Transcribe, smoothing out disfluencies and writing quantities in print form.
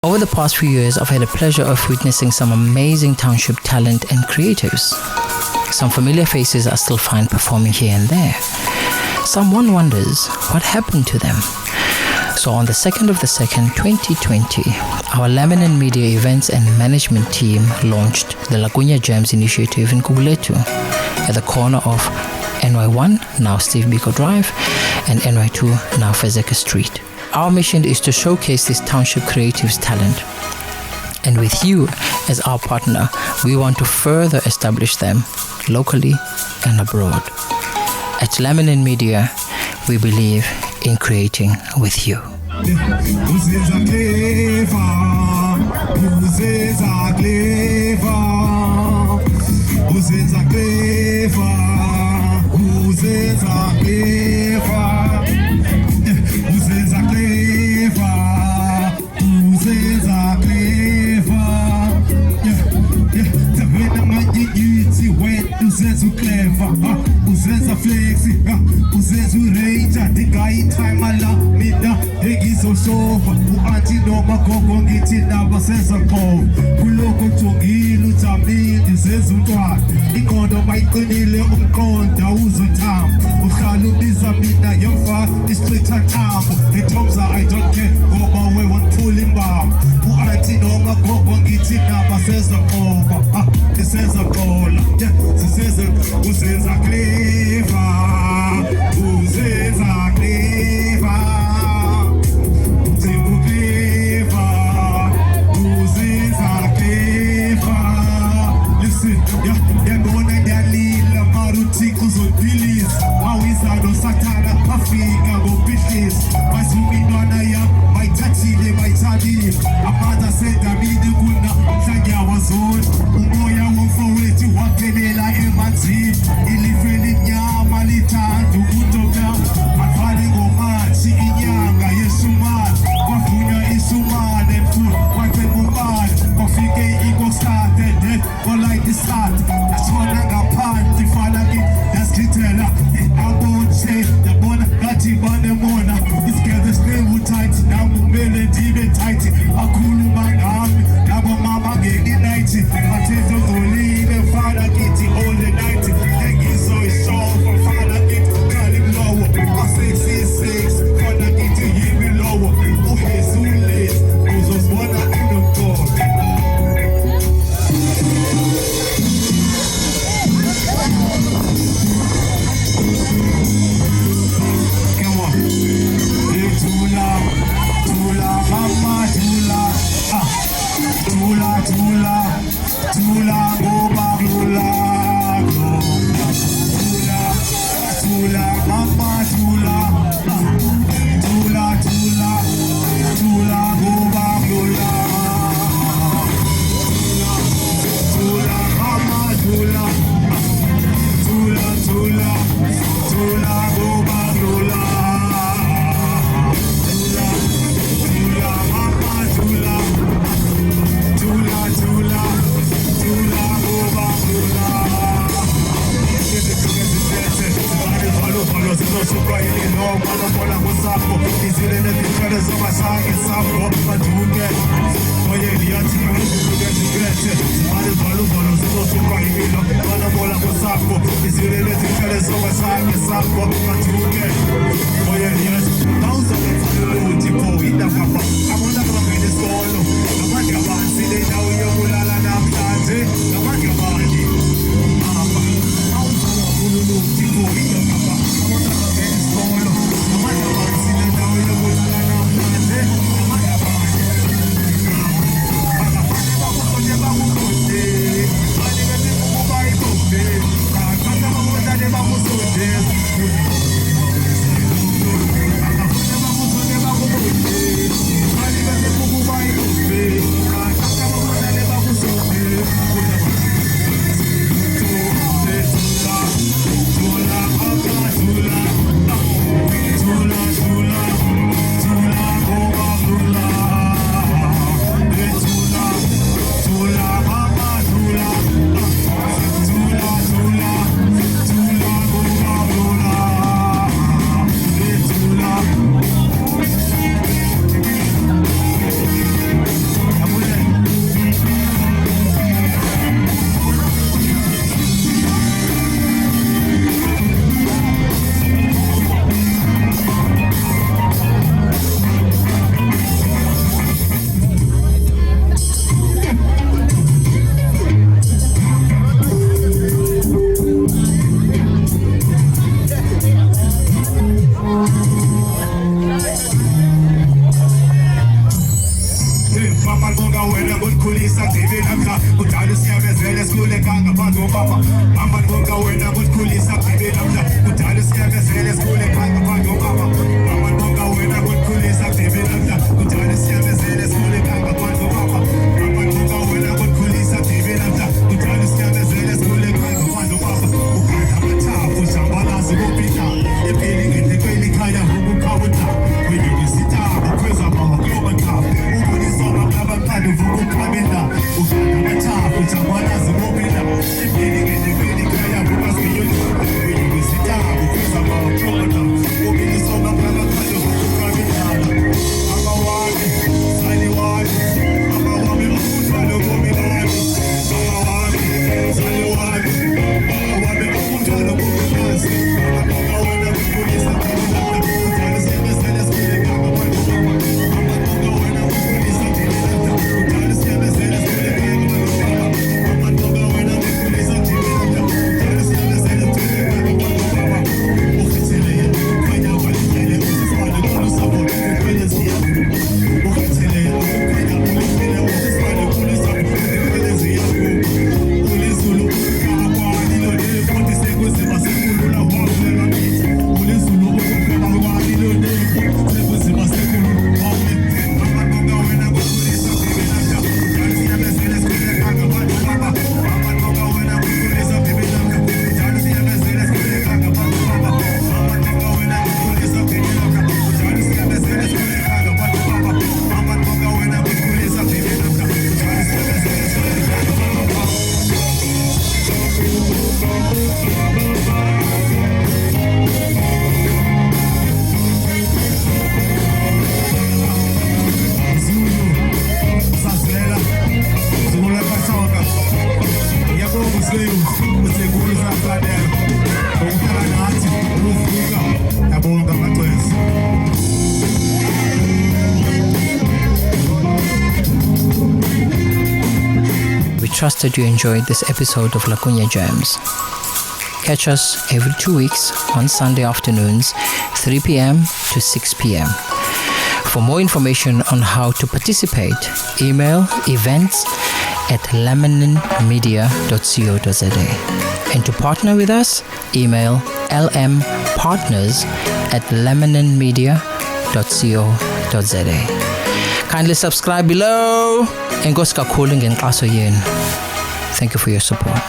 Over the past few years, I've had the pleasure of witnessing some amazing township talent and creatives. Some familiar faces are still fine performing here and there. Someone wonders what happened to them. So on the 2nd of the 2nd, 2020, our Laminin Media events and management team launched the Lagunya Jams initiative in Gugulethu at the corner of NY1, now Steve Biko Drive, and NY2, now Fezeka Street. Our mission is to showcase this township creatives' talent. And with you as our partner, we want to further establish them locally and abroad. At Laminin Media, we believe in creating with you. Uzenza clever, uzenza flexi, uzenza ureja, dingayi time ala mina, ngizosofa, u-anti noma gogo ngithi naba senza khona, kuloko ujongile ujamile uzenza umntwana, inqondo mayiqinile umqonda uzothamba, uhlala ubiza mina yemva istricta ntambo, eThomza I don't care ngoba we wangiphula imbamba, u-anti noma gogo ngithi naba senza khona, senza khona, uzenza clever, uzenza clever, uzenza clever, uzenza clever. Listen, yabona ngiyalila maruthi kuzodilisa, awizalo satana afika ngobhihlisi, masumintwana yam mayithathile mayithabile, amandla sedabile kuna mhlangiyawazona, umoya womfowethu waphelela emanzini, ilizwe linyama lithanda ukudobla, bafale ngomanzi inyanga yesumane, kwavunywa isumane mfuna kwaceba umbane, kwafike inkosate then kwalayita isati, yashona ngaphansi fana yasichithela, abonje yabona ngathi banemona, isigeze sinebu-tight namumele ndibe tight, akhuluma nami labo mama ngeki-night, bathethe uzolile mfana kithi all the night, engizoyishofa mfana kithi kali mlowo, a-666 mfana kithi yimi lowo, uhezule uzosibona unomqondo. Come on, tula, tula, mama tula, tula, tula, tula, goba tula, tula, tula, mama tula, tula, tula, tula, goba tula, tula, mama tula, tula, tula, tula, goba tula, tula, tula, mama tula, tula, tula, tula, goba tula. Sizosukwayile noma nomola kusapho izile nezithelo zomasange sapho baduke oye liyathi ngizukethe mali valuvalo sizosukwayile noma nomola kusapho izile nezithelo zomasange sapho baduke oye liyathi awuzokwenza lutho pho indaba abona bangena isikolo abantu abansi le ndawo yokulala namhlanje abantu abandi awuzokwenza lutho pho indaba Mama Bonga wena kukhulisa TV namhla kudala siyabezele sikhulekanga phansi kopapa Mama Bonga wena kukhulisa TV namhla kudala siyabezele sikhulekanga phansi kopapa Mama Bonga wena kukhulisa TV namhla kudala siyabezele sikhulekanga phansi kopapa Mama Bonga wena kukhulisa TV namhla kudala siyabezele sikhulekanga phansi kopapa ukanda amathafu jambalazi kupika epheli ngetekweni khaya ukukhawuta wenyukisitaba kweza mama global cup ubunisoma abaqali vukuqhamela ukanda amathafu jambalazi kupika epheli ngetekweni khaya ukasiyo wenyukisitaba kweza mama global cup ubunisoma abaqali vukuqhamela abawani saliwani abawami umthwalo bomilani abawani saliwani abawami umthwalo bomilani abawani kukhulisa Trust that you enjoyed this episode of Lagunya Jams. Catch us every 2 weeks on Sunday afternoons, 3 p.m. to 6 p.m. For more information on how to participate, email events@lmininmedia.co.za. And to partner with us, email lmpartners@lmininmedia.co.za. Kindly subscribe below. Enkosi kakhulu ngenxaso yenu. Thank you for your support.